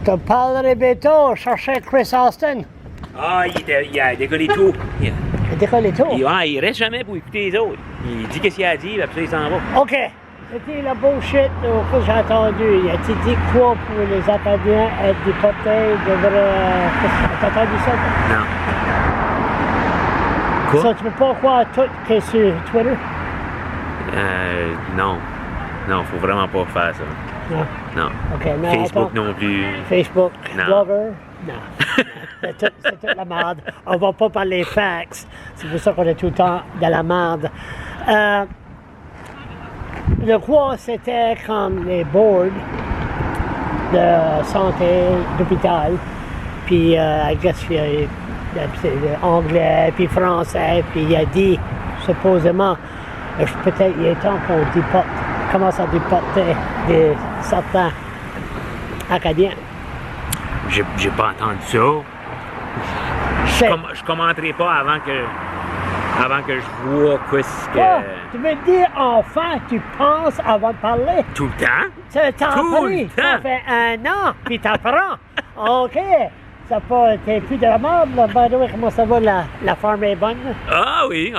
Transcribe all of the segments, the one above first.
te parlerai bientôt, chercher Chris Austin. Ah, il a décollé tout. Il a décollé tout. Il reste jamais pour écouter les autres. Il dit qu'est-ce qu'il a dit, puis après il s'en va. OK. C'était la bullshit que j'ai entendu. Il a-t-il dit quoi pour les Acadiens être déportés devraient... T'as entendu ça? Non. Quoi? Ça, tu peux pas croire tout qui est sur Twitter? Non. Non, faut vraiment pas faire ça. Non. Non. OK, mais Facebook attends. non plus. Facebook, Non. Blogger? Non. c'est toute la merde. On va pas parler fax. C'est pour ça qu'on est tout le temps de la merde. Le quoi, c'était comme les boards de santé, d'hôpital, puis I guess il y a anglais, puis français, puis il a dit, supposément, peut-être il est temps qu'on commence à déporter certains Acadiens. J'ai pas entendu ça. Je commenterai pas avant que je vois qu'est-ce que... Oh, tu veux dire enfin, tu penses avant de parler? Tout le temps? Ça t'a Tout pris, le temps. ça fait 1 an, puis t'apprends. OK. Ça pas, t'es plus de la merde, là. By the way, comment ça va, la farm est bonne? Ah oui.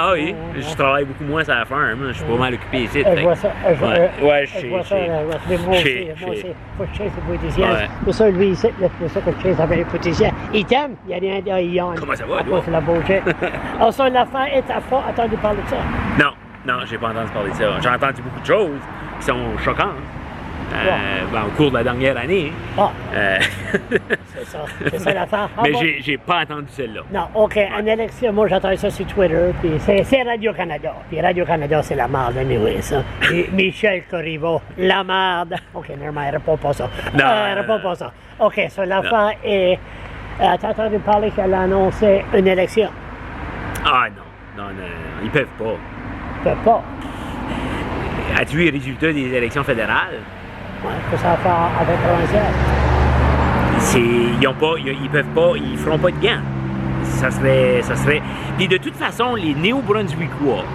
Je travaille beaucoup moins sur la ferme. Je suis pas mal occupé ici. Je vois ça. Je vois ça. Mais moi aussi, faut que je chasse les politiciens. Ouais. Pour ça, lui, ici, c'est pour ça que je chasse avec les politiciens. Il t'aime, il y a rien à dire, il yawn. Comment ça va, Après, toi? c'est la bullshit. Alors, ça, l'affaire est à fond. Attendu parler de ça. Non, j'ai pas entendu parler de ça. J'ai entendu beaucoup de choses qui sont choquantes. Au cours de la dernière année. Ah. C'est ça l'affaire. Ah, Mais bon. j'ai pas entendu celle-là. Non, OK. En élection, moi, j'entends ça sur Twitter, puis c'est Radio-Canada. Puis Radio-Canada, c'est la merde, anyway, ça. Et Michel Corriveau, la merde. OK, nevermind, réponds pas ça. Réponds pas ça. OK, so l'affaire est... t'as entendu parler qu'elle a annoncé une élection? Ah non, ils peuvent pas. Tu peux pas. As-tu vu les résultats des élections fédérales? Ouais, que ça va faire avec provincial. Ils peuvent pas, ils feront pas de gain. Ça serait... Puis de toute façon, les Néo-Brunswickois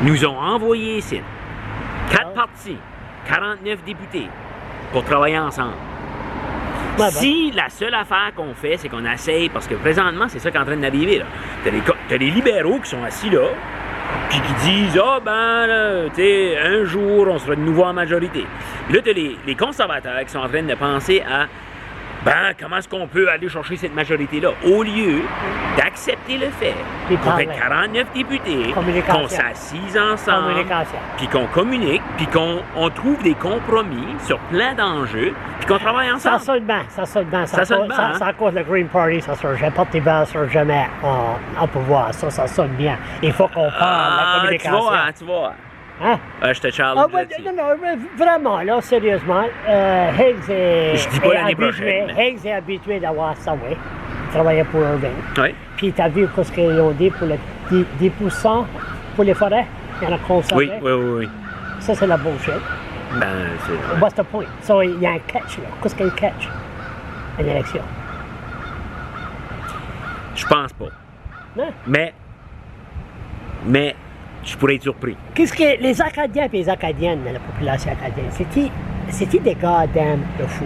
nous ont envoyé ici 4 partis, 49 députés pour travailler ensemble. Ouais, Si la seule affaire qu'on fait, c'est qu'on essaye, parce que présentement, c'est ça qui est en train d'arriver, là. T'as les libéraux qui sont assis là, puis qui disent « Ah, là, tu sais, un jour, on sera de nouveau en majorité. » Là, t'as les conservateurs qui sont en train de penser à comment est-ce qu'on peut aller chercher cette majorité-là? Au lieu d'accepter le fait qu'on fait 49 députés, qu'on s'assise ensemble, puis qu'on communique, puis qu'on trouve des compromis sur plein d'enjeux, puis qu'on travaille ensemble. Ça sonne bien. Ça sonne bien, hein? Ça à cause le Green Party, ça sera jamais Parti vert sera jamais en pouvoir. Ça sonne bien. Il faut qu'on parle de la communication. Tu vois. Hein? Je te challenge là-dessus. Non, vraiment, là, sérieusement, Higgs Je dis pas l'année prochaine, mais... Higgs est habitué d'avoir Subway, travailler pour Irving. Oui. Puis t'as vu ce qu'ils ont dit pour le 10% pour les forêts? Il y en a conservé. Oui. Ça, c'est la bullshit. C'est... What's the point? So, il y a un catch, là. Qu'est-ce qu'il y a un catch? Une élection. Je pense pas. Non? Mais... je pourrais être surpris. Qu'est-ce que les Acadiens et les Acadiennes, la population acadienne, c'était des goddamn de fous?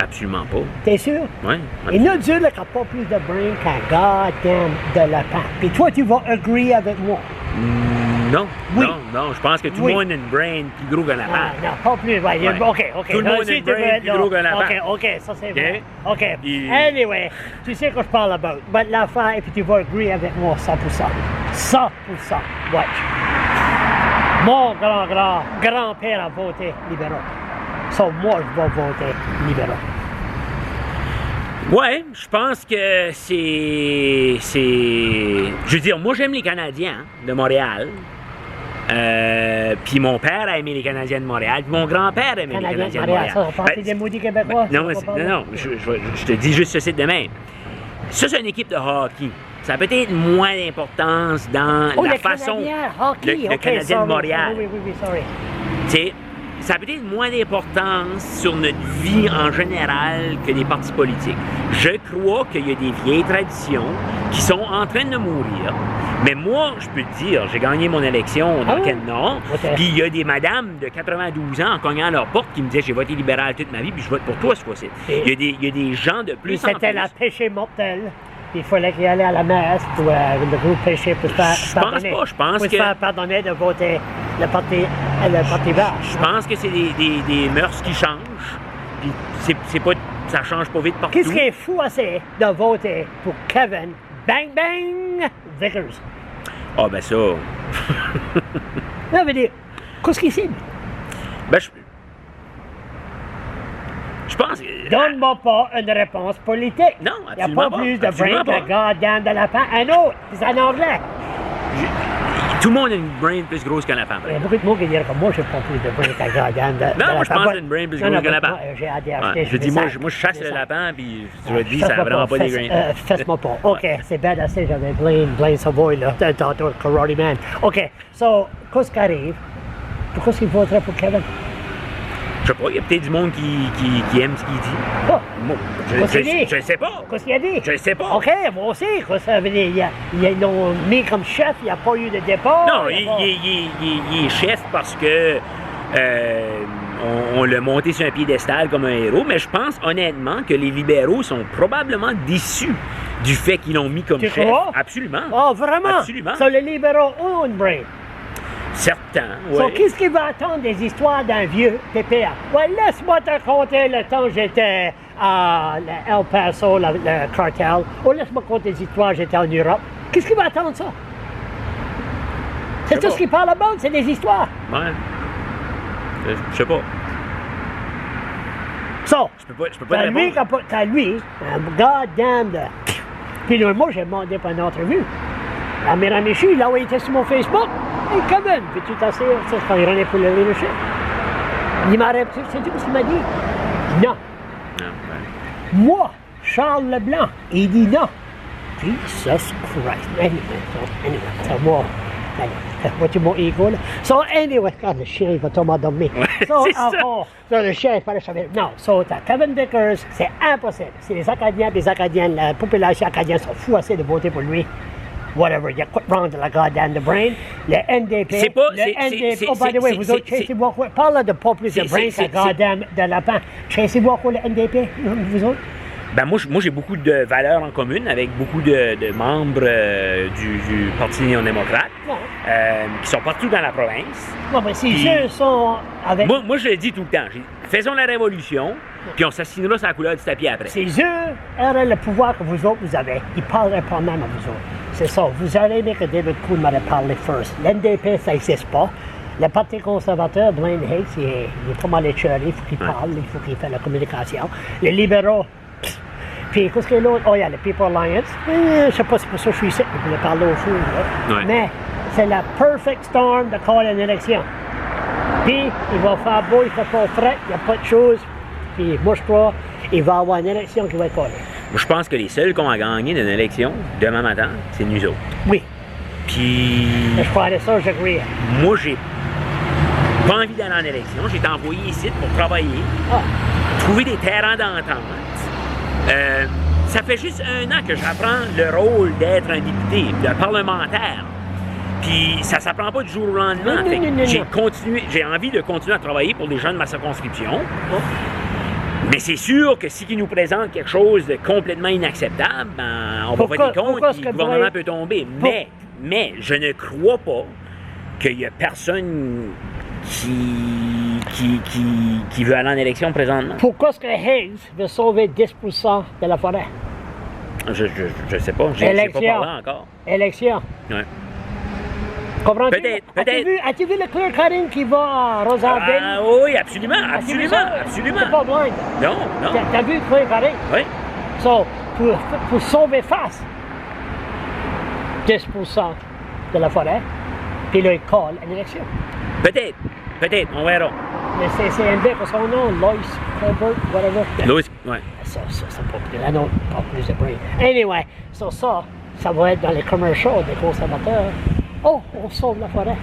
Absolument pas. T'es sûr? Oui. Et nous, Dieu, là, qui n'a pas plus de brain qu'un goddamn de lapin. Puis toi, tu vas agree avec moi? Non. Oui. Non. Je pense que tout le monde a une brain plus gros qu'un lapin. Non, pas plus. Ouais. OK. Tout le monde a une brain plus gros qu'un lapin. OK, ça c'est vrai. OK. Anyway, tu sais que je parle about. Mais l'affaire, et puis tu vas agree avec moi 100%. 100%. Watch. Mon grand-père a voté libéral. So, moi, je vais voter libéral. Ouais, je pense que c'est... Je veux dire, moi, j'aime les Canadiens de Montréal. Puis mon père a aimé les Canadiens de Montréal, puis mon grand-père a aimé les Canadiens de Montréal. Ça, on des maudits Québécois. Non, je te dis juste ceci de même. Ça, c'est une équipe de hockey. Ça a peut-être moins d'importance dans la façon... Hockey, le Canadien de Montréal. Oui, sorry. Tu sais, ça a peut-être moins d'importance sur notre vie en général que les partis politiques. Je crois qu'il y a des vieilles traditions qui sont en train de mourir. Mais moi, je peux te dire, j'ai gagné mon élection dans le Nord, puis il y a des madames de 92 ans en cognant à leur porte qui me disaient « J'ai voté libéral toute ma vie, puis je vote pour toi ce fois-ci. » Il y a des gens de plus en plus... C'était la péché mortel. Il fallait qu'il allait à la messe pour le groupe péché pour se faire pardonner. Je pense pour se faire pardonner de voter le parti vert. Je pense que c'est des mœurs qui changent. Puis c'est pas, ça change pas vite partout. Qu'est-ce qui est fou assez de voter pour Kevin Bang Bang Vickers? Ah, ben ça. Non, mais dire, qu'est-ce qu'il sait? Ben, je pense que... Donne-moi pas une réponse politique. Non, absolument pas. Il n'y a pas plus de brain que goddamn de lapin. Un autre, c'est en anglais. Tout le monde a une brain plus grosse qu'un lapin. Il y a beaucoup de mots qui disent que moi, je n'ai pas plus de brain que goddamn de lapin. Non, moi, je pense que j'ai une brain plus grosse qu'un lapin. J'ai ADHD. Je dis, moi, je chasse le lapin, puis je te dis, ça n'a vraiment pas des grains. Fesse-moi pas. OK, c'est bad assez, j'avais Blaine Savoy, là, tantôt, Karate Man. OK, so, qu'est-ce qui arrive? Pourquoi est-ce qu'il voterait pour Kevin? Je sais pas, il y a peut-être du monde qui aime ce qu'il dit. Oh. Moi, je ne sais pas. Qu'est-ce qu'il a dit? Je ne sais pas. OK, moi aussi. Ça veut dire, ils l'ont mis comme chef, il n'y a pas eu de départ. Non, il est chef parce que on l'a monté sur un piédestal comme un héros, mais je pense honnêtement que les libéraux sont probablement déçus du fait qu'ils l'ont mis comme chef. Tu crois? Absolument. Oh, vraiment? Absolument. So, les libéraux ont une brain. Certains, oui. So, qu'est-ce qui va attendre des histoires d'un vieux PPA? Ouais, laisse-moi te raconter le temps que j'étais à El Paso, le cartel. Ou laisse-moi raconter des histoires j'étais en Europe. Qu'est-ce qui va attendre ça? C'est tout ce qu'il parle about, c'est des histoires. Ouais. Je sais pas. So, je peux pas répondre. T'as lui, un goddamn de... Puis là, moi, j'ai demandé pour une entrevue. À Miramichi, là où il était sur mon Facebook. Hey, Kevin, peux-tu t'asseoir? Ça, c'est quand il renait pour le leadership. Il m'a répondu, sais-tu ce qu'il m'a dit? Non. Non, ouais. Moi, Charles Leblanc, il dit non. Jesus Christ. Anyway, so moi, vois-tu mon ego, là? So, anyway, regarde, le chien, il va tomber dans mes. So, le chien, il fallait savoir. Non, so, t'as Kevin Vickers, c'est impossible. C'est les Acadiens, la population acadienne sont fous assez de voter pour lui. Whatever, il y a quoi de wrong de la goddamn de brain. Le NDP. C'est pas. Oh, by the way, vous autres, Chasey Walker, parle de pas plus de brain que goddamn de lapin. Chasey Walker, le NDP, vous autres? Ben moi j'ai beaucoup de valeurs en commune avec beaucoup de membres du Parti néo-démocrate qui sont partout dans la province. Non, mais ces eux sont avec... Moi, je le dis tout le temps. Faisons la révolution, puis on s'assignera sur la couleur du tapis après. Ces eux auraient le pouvoir que vous autres, vous avez. Ils parleraient pas même à vous autres. C'est ça. Vous allez dire que David Coon m'aurait parlé first. L'NDP, ça n'existe pas. Le Parti conservateur, Dwayne Hayes, il est pas mal échuré. Il faut qu'il parle, il faut qu'il fasse la communication. Les libéraux... Puis, qu'est-ce qu'il y a l'autre? Oh, il y a le People Alliance. Je sais pas si c'est pour ça que je suis ici, je voulais parler au fou. Ouais. Mais c'est la perfect storm de faire une élection. Puis, il va faire beau, il fait pas frais, il n'y a pas de choses. Puis, moi, je crois qu'il va y avoir une élection qui va être collée. Moi, je pense que les seuls qui ont à gagner d'une élection, demain matin, c'est nous autres. Oui. Puis... Je crois ça, j'agree. Moi, j'ai pas envie d'aller en élection. J'ai été envoyé ici pour travailler, trouver des terrains d'entente. Ça fait juste 1 an que j'apprends le rôle d'être un député, d'un parlementaire. Puis ça s'apprend pas du jour au lendemain. J'ai envie de continuer à travailler pour les gens de ma circonscription. Mais c'est sûr que si ils nous présentent quelque chose de complètement inacceptable, ben, on va voter contre et le gouvernement peut tomber. Mais je ne crois pas qu'il y a personne qui veut aller en élection présentement. Pourquoi est-ce que Hayes veut sauver 10% de la forêt? Je sais pas. J'ai pas parlé encore. Élection. Ouais. Comprends-tu? Peut-être. As-tu vu le clear cutting qui va à Rosardin? Ah oui, absolument. C'est pas blind. Non. T'as vu le clear cutting? Oui. So, pour sauver face 10% de la forêt, puis là, il colle à l'élection. Peut-être, on verra. Le CCNB, pour son nom, Lois Herbert, whatever. Lois, ouais. Ça, pas plus. Ah non, pas plus de bruit. Anyway, ça va être dans les commercials des conservateurs. Oh, on sauve la forêt.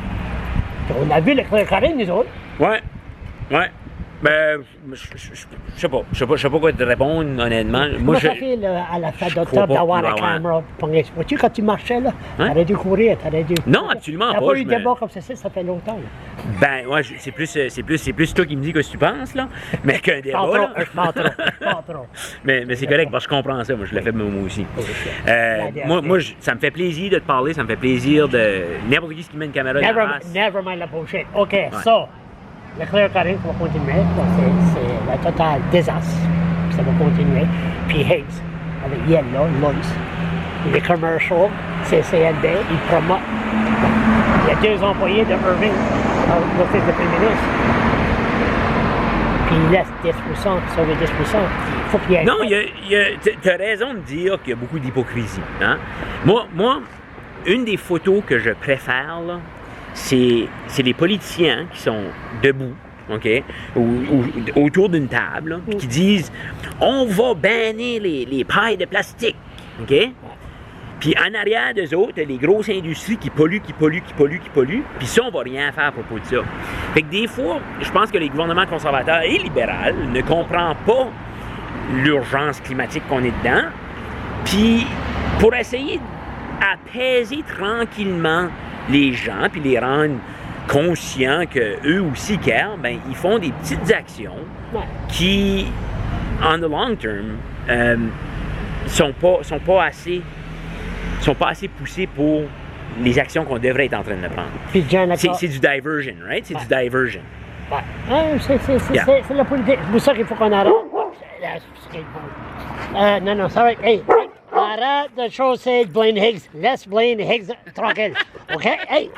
Puis on a vu le clear cutting, nous autres. Ouais. Ouais. Ben, je sais pas. Je sais pas quoi te répondre, honnêtement. Comment ça fait là, à la fête d'octobre d'avoir la caméra? Vois-tu, quand tu marchais, là, t'aurais dû courir, t'aurais dû... Non, absolument pas. T'as pas eu de débat comme ça fait longtemps, là. Ben, ouais, c'est plus toi qui me dis que tu penses, là, mais qu'un débat, là. Pas trop. Mais c'est correct, parce que je comprends ça. Moi, je l'ai fait moi aussi. Moi, ça me fait plaisir de te parler, ça me fait plaisir de... N'importe qui met une caméra dans la face. Never mind la bullshit. OK, so... Le Claire-Carin va continuer, c'est le total désastre, ça va continuer. Puis Higgs, avec Yellow, Lois, les commercials, CCNB, ils promotent. Il y a 2 employés de Irving, l'office de Premier ministre. Puis il laisse 10%, sauver 10%. Il faut qu'il y ait... Non, tu as raison de dire qu'il y a beaucoup d'hypocrisie. Hein? Moi, une des photos que je préfère, là, c'est les politiciens qui sont debout, OK, autour d'une table, là, qui disent « On va bannir les pailles de plastique. » OK? Puis en arrière d'eux autres, les grosses industries qui polluent, puis ça, on va rien faire à propos de ça. Fait que des fois, je pense que les gouvernements conservateurs et libéraux ne comprennent pas l'urgence climatique qu'on est dedans, puis pour essayer d'apaiser tranquillement les gens, puis les rendre conscients qu'eux aussi carent, ben ils font des petites actions qui, en the long term, sont pas assez poussées pour les actions qu'on devrait être en train de prendre. C'est du diversion, right? C'est du diversion. Ouais. C'est la politique. C'est pour ça qu'il faut qu'on arrête. Non, c'est vrai. Hey, arrête de chausser Blaine Higgs. Laisse Blaine Higgs tranquille. OK? Hey,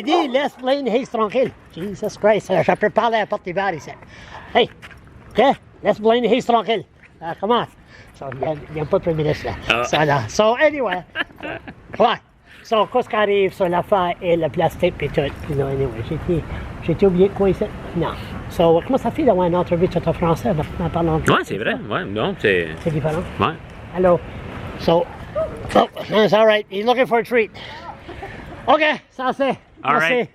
dis, laisse Blaine Higgs tranquille. Jesus Christ, je peux parler à la porte d'hiver ici. Hey, OK? Laisse Blaine Higgs tranquille. Comment? Il n'y a pas de premier ministre là. Ça là. So, anyway. Ouais. So, qu'est-ce qui arrive sur l'affaire et le plastique et tout? Non, anyway, j'ai oublié quoi ici? Non. So, comment ça fait d'avoir une entrevue sur ton français en parlant anglais? Ouais, c'est vrai. Ouais, non, c'est différent. Ouais. Hello. So, it's all right. He's looking for a treat. OK, ça c'est. All right.